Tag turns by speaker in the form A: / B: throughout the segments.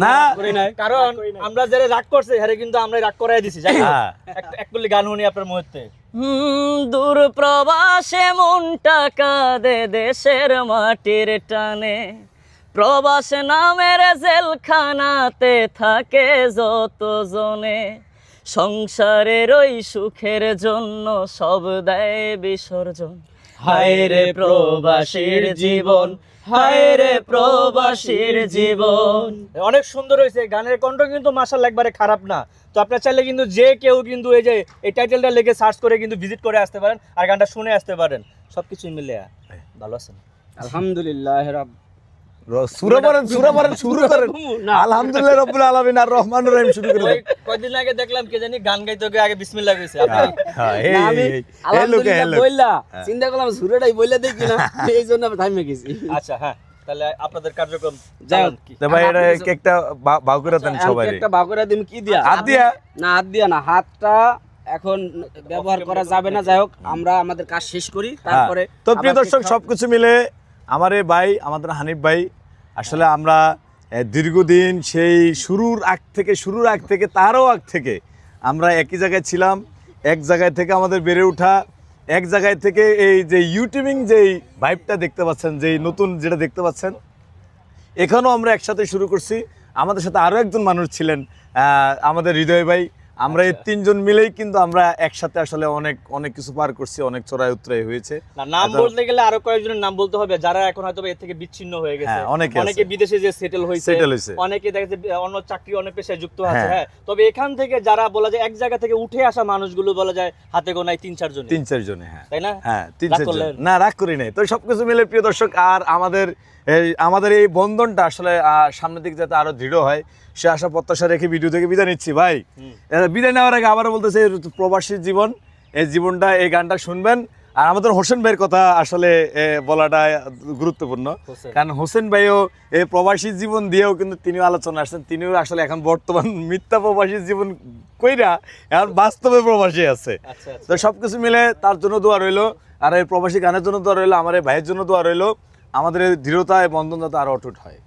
A: না
B: কারণ আমরা যারা রাগ করছে হারে কিন্তু আমরা রাগ করাই দিছি যাই এক কুলি গান শুনি আপনার মুহূর্তে
C: দূর প্রবাসে মনটা কাঁদে দেশের মাটির টানে প্রবাস নামের জেলখানাতে থাকে যত জনে সংসারের ওই সুখের জন্য সব দেয় বিসর্জন হায় রে প্রবাসীর জীবন হায় রে প্রবাসীর জীবন।
B: অনেক সুন্দর হয়েছে গানের কণ্ঠ কিন্তু মাশাআল্লাহ একবারে খারাপ না। তো আপনারা চাইলে কিন্তু যে কেউ কিন্তু এই যে এই টাইটেলটা লিখে সার্চ করে কিন্তু ভিজিট করে আসতে পারেন আর গানটা শুনে আসতে পারেন সবকিছু মিলে ভালো আছেন
D: আলহামদুলিল্লাহ
A: সূরা পড়েন শুরু করেন আলহামদুলিল্লাহ রাব্বুল আলামিন আর রহমানুর রহিম শুরু করে
B: কয়দিন আগে দেখলাম কে জানি গান গাইতে গিয়ে আগে বিসমিল্লাহ কইছে
D: আমি আলহামদুলিল্লাহ বললা চিন্তা করলাম সূরাটাই বললা দেখি না এইজন্য আমি থামে গেছি।
B: আচ্ছা হ্যাঁ তাহলে আপনাদের কার্যক্রম
D: যাও
A: তো ভাই এটা একটা বাউ করে দেন সবাই
D: একটা বাউ করে দিম কি দিয়া
A: হাত দিয়া
D: না হাতটা এখন ব্যবহার করা যাবে না। যাই হোক আমরা আমাদের কাজ শেষ করি তারপরে
A: তো প্রিয় দর্শক সবকিছু মিলে আমার এই ভাই আমাদের হানিফ ভাই আসলে আমরা দীর্ঘদিন সেই শুরুর আগ থেকে তারও আগ থেকে আমরা একই জায়গায় ছিলাম। এক জায়গায় থেকে আমাদের বেড়ে ওঠা এক জায়গায় থেকে এই যে ইউটিউবিং যেই ভাইবটা দেখতে পাচ্ছেন যেই নতুন যেটা দেখতে পাচ্ছেন এখানেও আমরা একসাথে শুরু করছি। আমাদের সাথে আরও একজন মানুষ ছিলেন আমাদের হৃদয় ভাই। আমরা এই তিনজন মিলেই কিন্তু আমরা একসাথে আসলে অনেক অনেক কিছু পার করছি অনেক চড়াই উতরাই হয়েছে।
B: নাম বলতে গেলে আরো কয়েকজনের নাম বলতে হবে যারা এখন হয়তো এর থেকে বিচ্ছিন্ন হয়ে গেছে অনেকে বিদেশে যে সেটেল হয়েছে অনেকে দেখা যাচ্ছে অন্য চাকরি অনেক পেশায় যুক্ত আছে হ্যাঁ তবে এখান থেকে যারা বলা যায় এক জায়গা থেকে উঠে আসা মানুষগুলো বলা যায় হাতে গোনায় 3-4 জনে হ্যাঁ তাই না
A: হ্যাঁ 3-4 জন না রাগ করি নাই। তো সবকিছু মিলে প্রিয় দর্শক আর আমাদের এই বন্ধনটা আসলে সামনের দিকে যাতে আরো দৃঢ় হয় সে আশা প্রত্যাশা রেখে ভিডিও থেকে বিদায় নিচ্ছি ভাই। বিদায় নেওয়ার আগে আবারও বলতেছে প্রবাসী জীবন এই জীবনটা এই গানটা শুনবেন আর আমাদের হোসেন ভাইয়ের কথা আসলে বলাটা গুরুত্বপূর্ণ কারণ হোসেন ভাইও এই প্রবাসী জীবন দিয়েও কিন্তু তিনিও আলোচনা আসছেন। তিনিও আসলে এখন বর্তমান মিথ্যা প্রবাসী জীবন কইরা এখন বাস্তবে প্রবাসী আছে। তো সবকিছু মিলে তার জন্য দোয়া রইলো আর এই প্রবাসী গানের জন্য দোয়া রইলো আমার এই ভাইয়ের জন্য দোয়া রইলো আমাদের দৃঢ়তা এবং বন্ধন যাতে আরো অটুট হয়।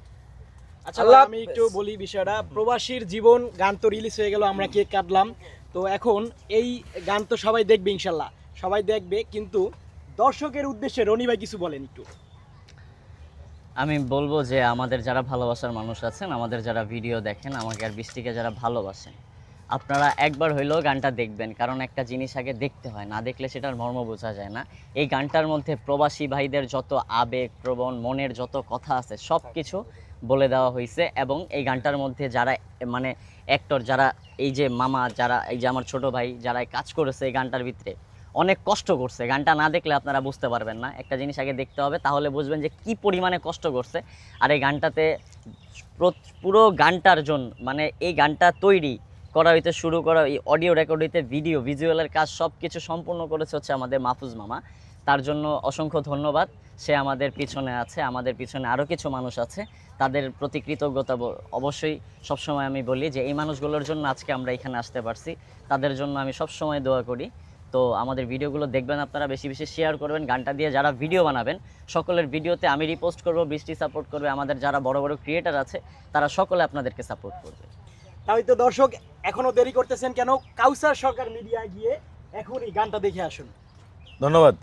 E: আচ্ছা আমি একটু বলি বিষয়টা প্রবাসীর জীবন গান তো রিলিজ হয়ে গেল আমরা কেক কাটলাম তো এখন এই গান তো সবাই দেখবে ইনশাল্লাহ সবাই দেখবে কিন্তু দর্শকের উদ্দেশ্যে রনি ভাই কিছু বলেন একটু।
C: আমি বলবো যে আমাদের যারা ভালোবাসার মানুষ আছেন আমাদের যারা ভিডিও দেখেন আমাকে আর বৃষ্টিকে যারা ভালোবাসেন আপনারা একবার হইলেও গানটা দেখবেন কারণ একটা জিনিস আগে দেখতে হয় না দেখলে সেটার মর্ম বোঝা যায় না। এই গানটার মধ্যে প্রবাসী ভাইদের যত আবেগ প্রবণ মনের যত কথা আছে সব কিছু বলে দেওয়া হয়েছে এবং এই গানটার মধ্যে যারা মানে অ্যাক্টর যারা এই যে মামা যারা এই যে আমার ছোট ভাই যারা কাজ করেছে এই গানটার ভিতরে অনেক কষ্ট করছে। গানটা না দেখলে আপনারা বুঝতে পারবেন না একটা জিনিস আগে দেখতে হবে তাহলে বুঝবেন যে কি পরিমাণে কষ্ট করছে। আর এই গানটাতে পুরো গানটার জন্য মানে এই গানটা তৈরি করা হইতে শুরু করা এই অডিও রেকর্ড হইতে ভিডিও ভিজুয়ালের কাজ সব কিছু সম্পূর্ণ করেছে হচ্ছে আমাদের মাহফুজ মামা। তার জন্য অসংখ্য ধন্যবাদ। সে আমাদের পিছনে আছে আমাদের পিছনে আরও কিছু মানুষ আছে তাদের প্রতি কৃতজ্ঞতা অবশ্যই সবসময় আমি বলি যে এই মানুষগুলোর জন্য আজকে আমরা এখানে আসতে পারছি তাদের জন্য আমি সবসময় দোয়া করি। তো আমাদের ভিডিওগুলো দেখবেন আপনারা বেশি বেশি শেয়ার করবেন গানটা দিয়ে যারা ভিডিও বানাবেন সকলের ভিডিওতে আমি রিপোস্ট করব বৃষ্টি সাপোর্ট করবে আমাদের যারা বড় বড় ক্রিয়েটার আছে তারা সকলে আপনাদেরকে সাপোর্ট করবে।
E: তাই তো দর্শক এখনো দেরি করতেছেন কেন কাউসার সরকার মিডিয়া গিয়ে এখনই গানটা দেখে আসুন।
A: ধন্যবাদ।